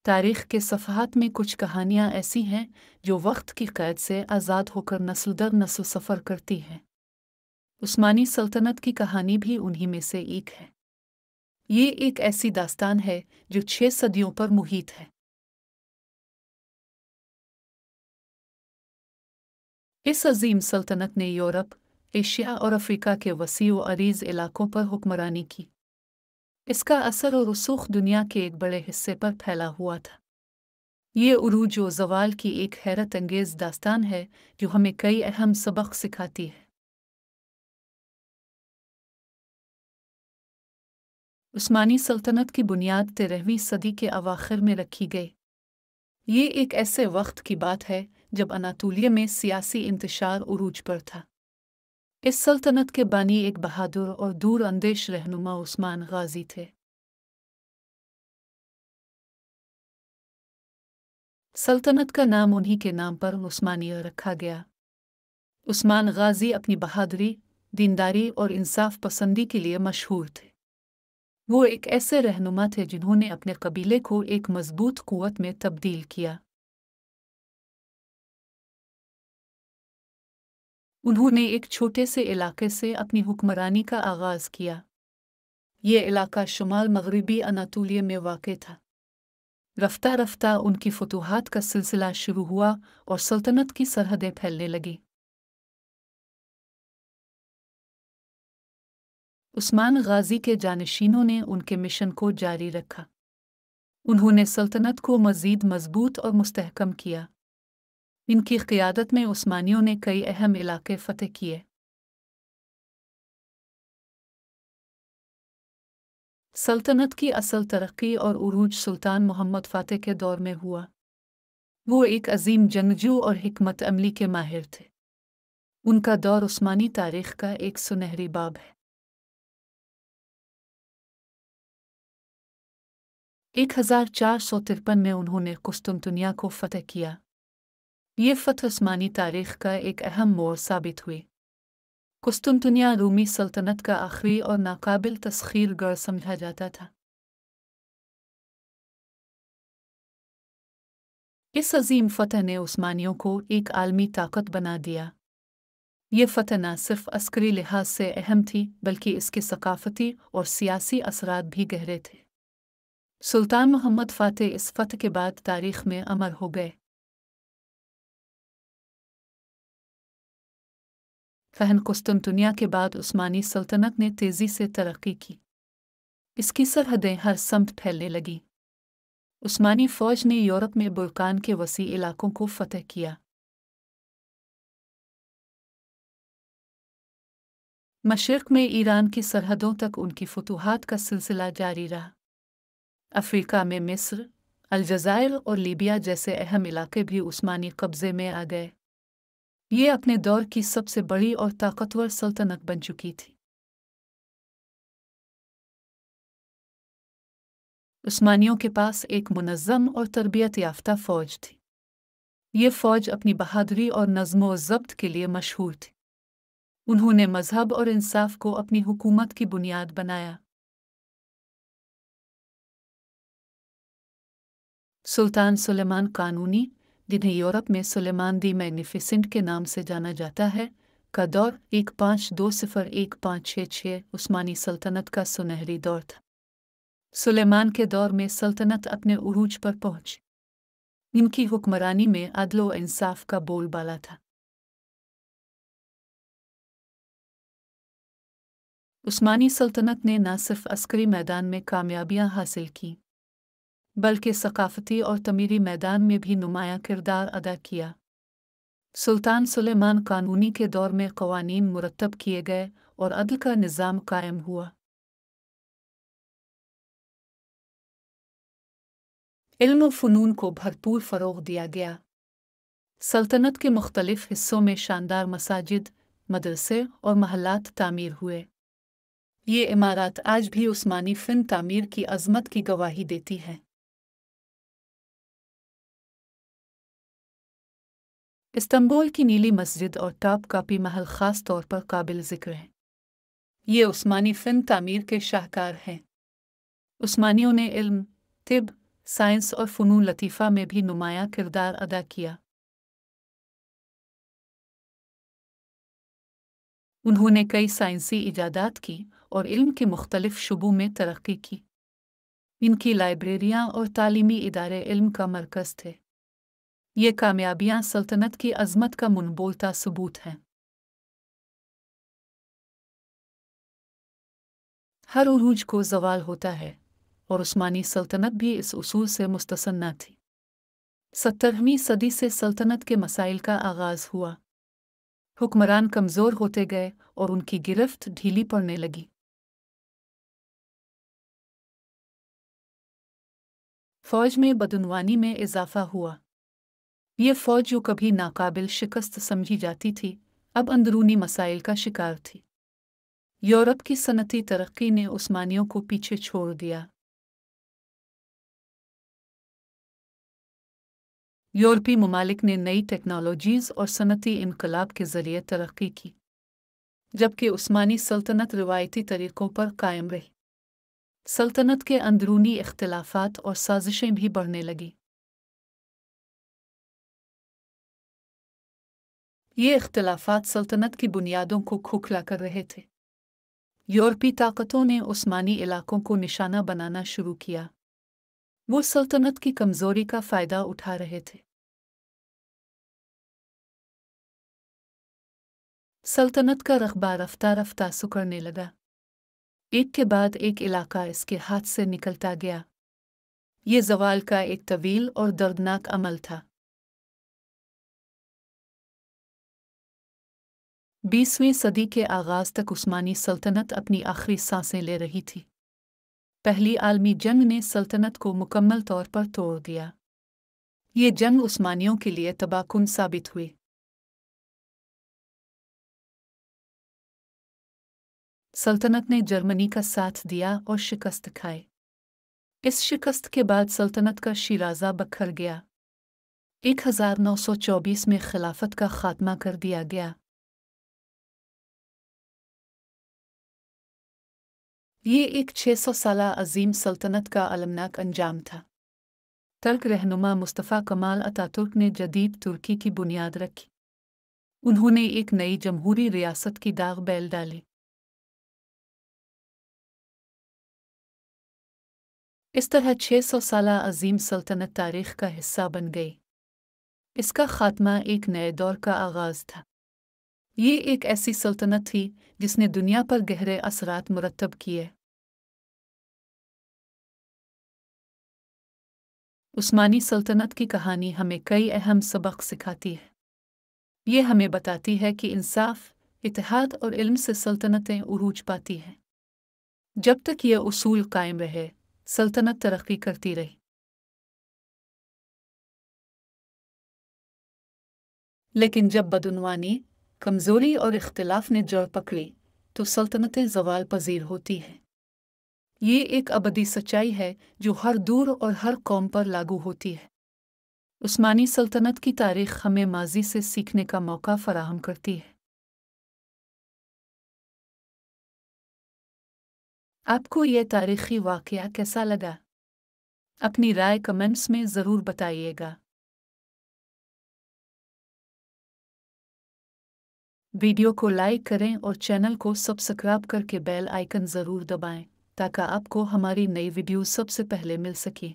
तारीख के सफ़हात में कुछ कहानियाँ ऐसी हैं जो वक्त की क़ैद से आज़ाद होकर नस्ल दर नस्ल सफ़र करती हैं। उस्मानी सल्तनत की कहानी भी उन्हीं में से एक है। ये एक ऐसी दास्तान है जो 6 सदियों पर मुहित है। इस अजीम सल्तनत ने यूरोप, एशिया और अफ्रीका के वसी व अरीज़ इलाकों पर हुक्मरानी की। इसका असर और रसूख दुनिया के एक बड़े हिस्से पर फैला हुआ था। ये उरूज व ज़वाल की एक हैरत अंगेज़ दास्तान है जो हमें कई अहम सबक सिखाती है। उस्मानी सल्तनत की बुनियाद 13वीं सदी के अवाखिर में रखी गई। ये एक ऐसे वक्त की बात है जब अनातोलिया में सियासी इंतशार उरूज पर था। इस सल्तनत के बानी एक बहादुर और दूर अंदेश रहनुमा उस्मान गाजी थे। सल्तनत का नाम उन्हीं के नाम पर उस्मानिया रखा गया। उस्मान गाजी अपनी बहादुरी, दीनदारी और इंसाफ पसंदी के लिए मशहूर थे। वो एक ऐसे रहनुमा थे जिन्होंने अपने कबीले को एक मजबूत कुव्वत में तब्दील किया। उन्होंने एक छोटे से इलाके से अपनी हुक्मरानी का आगाज़ किया। ये इलाका शुमाल मगरबी अनातोलिया में वाक़ था। रफ्ता रफ्ता उनकी फतूहात का सिलसिला शुरू हुआ और सल्तनत की सरहदें फैलने लगीं। उस्मान गाजी के जानशीनों ने उनके मिशन को जारी रखा। उन्होंने सल्तनत को मज़ीद मजबूत और मुस्तहकम किया। इनकी क़ियादत में उस्मानियों ने कई अहम इलाके फ़तह किए। सल्तनत की असल तरक्की और उरूज सुल्तान मोहम्मद फ़ातिह के दौर में हुआ। वो एक अजीम जंगजू और हिकमत अमली के माहिर थे। उनका दौर उस्मानी तारीख़ का एक सुनहरी बाब है। 1453 में उन्होंने कुस्तुनतुनिया को फ़तह किया। ये फ़तह उस्मानी तारीख़ का एक अहम मोड़ साबित हुई। कुस्तुनतुनिया रूमी सल्तनत का आखिरी और नाकाबिल तस्ख़ीर गढ़ समझा जाता था। इस अजीम फ़तह ने उस्मानियों को एक आलमी ताकत बना दिया। ये फ़तह न सिर्फ अस्करी लिहाज से अहम थी बल्कि इसके सकाफ़ती और सियासी असरात भी गहरे थे। सुल्तान मोहम्मद फ़ातिह इस फ़तह के बाद तारीख़ में अमर हो गए। फ़हन कुस्तुनतुनिया के बाद उस्मानी सल्तनत ने तेज़ी से तरक्की की। इसकी सरहदें हर समत फैलने लगीं। उस्मानी फ़ौज ने यूरोप में बुल्कान के वसी इलाकों को फ़तह किया। मशरिक़ में ईरान की सरहदों तक उनकी फतूहात का सिलसिला जारी रहा। अफ्रीका में मिस्र, अलजायर और लीबिया जैसे अहम इलाके भी उस्मानी कब्ज़े में आ गए। ये अपने दौर की सबसे बड़ी और ताकतवर सल्तनत बन चुकी थी। उस्मानियों के पास एक मुनज़्ज़म और तरबियत याफ्ता फ़ौज थी। ये फ़ौज अपनी बहादुरी और नज़्म व ज़ब्त के लिए मशहूर थी। उन्होंने मज़हब और इंसाफ को अपनी हुकूमत की बुनियाद बनाया। सुल्तान सुलेमान कानूनी, जिन्हें यूरोप में सुलेमान दी मैग्निफिसेंट के नाम से जाना जाता है, का दौर 1520-1566 उस्मानी सल्तनत का सुनहरी दौर था। सुलेमान के दौर में सल्तनत अपने उरूज पर पहुंची। इनकी हुक्मरानी में अदल व इंसाफ का बोलबाला था। उस्मानी सल्तनत ने न सिर्फ अस्करी मैदान में कामयाबियां हासिल की बल्कि सकाफ़ती और तमीरी मैदान में भी नुमायां किरदार अदा किया। सुल्तान सुलेमान कानूनी के दौर में क़वानीन मुरत्तब किए गए और अदल का निज़ाम कायम हुआ। इल्म व फ़नून को भरपूर फ़रोग़ दिया गया। सल्तनत के मुख्तलिफ़ हिस्सों में शानदार मसाजिद, मदरसे और महल्लात तामीर हुए। ये इमारत आज भी उस्मानी फ़िन तामीर की अज़मत की गवाही देती है। इस्तांबुल की नीली मस्जिद और टॉपकापी महल ख़ास तौर पर काबिल ज़िक्र हैं। ये उस्मानी फ़िन तामीर के शाहकार हैं। उस्मानियों ने इल्म, तिब, साइंस और फ़नून लतीफ़ा में भी नुमायाँ किरदार अदा किया। उन्होंने कई साइंसी इजादात की और इल्म के मुख्तलिफ शुबों में तरक्की की। इनकी लाइब्रेरियाँ और तालीमी इदारे इल्म का मरकज़ थे। ये कामयाबियाँ सल्तनत की अज़मत का मुनबोलता सबूत हैं। हर उरूज को ज़वाल होता है, और उस्मानी सल्तनत भी इस उसूल से मुस्तसन्ना थी। 17वीं सदी से सल्तनत के मसाइल का आगाज़ हुआ। हुक्मरान कमज़ोर होते गए और उनकी गिरफ्त ढीली पड़ने लगी। फ़ौज में बदउनवानी में इजाफ़ा हुआ। ये फ़ौज जो कभी नाकाबिल शिकस्त समझी जाती थी, अब अंदरूनी मसाइल का शिकार थी। यूरोप की सनती तरक्की ने उस्मानियों को पीछे छोड़ दिया। यूरोपी ममालिक ने नई टेक्नोलॉजीज़ और सनती इनकलाब के ज़रिए तरक्की की, जबकि उस्मानी सल्तनत रिवायती तरीक़ों पर कायम रही। सल्तनत के अंदरूनी इख्तिलाफ़ात और साजिशें भी बढ़ने लगीं। ये इख्तिलाफ़ात सल्तनत की बुनियादों को खोखला कर रहे थे। यूरोपी ताकतों ने उस्मानी इलाकों को निशाना बनाना शुरू किया। वो सल्तनत की कमज़ोरी का फ़ायदा उठा रहे थे। सल्तनत का रक़बा रफ्ता रफ्ता सिकुड़ने लगा। एक के बाद एक इलाका इसके हाथ से निकलता गया। ये ज़वाल का एक तवील और दर्दनाक अमल था। 20वीं सदी के आगाज़ तक उस्मानी सल्तनत अपनी आखिरी सांसें ले रही थी। पहली आलमी जंग ने सल्तनत को मुकम्मल तौर पर तोड़ दिया। ये जंग उस्मानियों के लिए तबाहकुन साबित हुई। सल्तनत ने जर्मनी का साथ दिया और शिकस्त खाई। इस शिकस्त के बाद सल्तनत का शिराज़ा बखर गया। 1924 में खिलाफत का खात्मा कर दिया गया। ये एक 600 साला अजीम सल्तनत का अलमनाक अंजाम था। तुर्क रहनुमा मुस्तफ़ा कमाल अतातुर्क ने जदीद तुर्की की बुनियाद रखी। उन्होंने एक नई जमहूरी रियासत की दाग बैल डाली। इस तरह 600 साला अजीम सल्तनत तारीख़ का हिस्सा बन गई। इसका खात्मा एक नए दौर का आगाज़ था। ये एक ऐसी सल्तनत थी जिसने दुनिया पर गहरे असरात मुरत्तब किए। उस्मानी सल्तनत की कहानी हमें कई अहम सबक सिखाती है। ये हमें बताती है कि इंसाफ, इत्तेहाद और इल्म से सल्तनतें उरूज पाती हैं। जब तक ये उसूल कायम रहे, सल्तनत तरक्की करती रही। लेकिन जब बदउनवानी, कमज़ोरी और इख्तिलाफ ने जड़ पकड़ी, तो सल्तनतें ज़वाल पज़ीर होती हैं। ये एक अबदी सच्चाई है जो हर दूर और हर कौम पर लागू होती है। उस्मानी सल्तनत की तारीख़ हमें माज़ी से सीखने का मौका फ़राहम करती है। आपको ये तारीख़ी वाक़या कैसा लगा? अपनी राय कमेंट्स में ज़रूर बताइएगा। वीडियो को लाइक करें और चैनल को सब्सक्राइब करके बेल आइकन ज़रूर दबाएं, ताकि आपको हमारी नई वीडियो सबसे पहले मिल सके।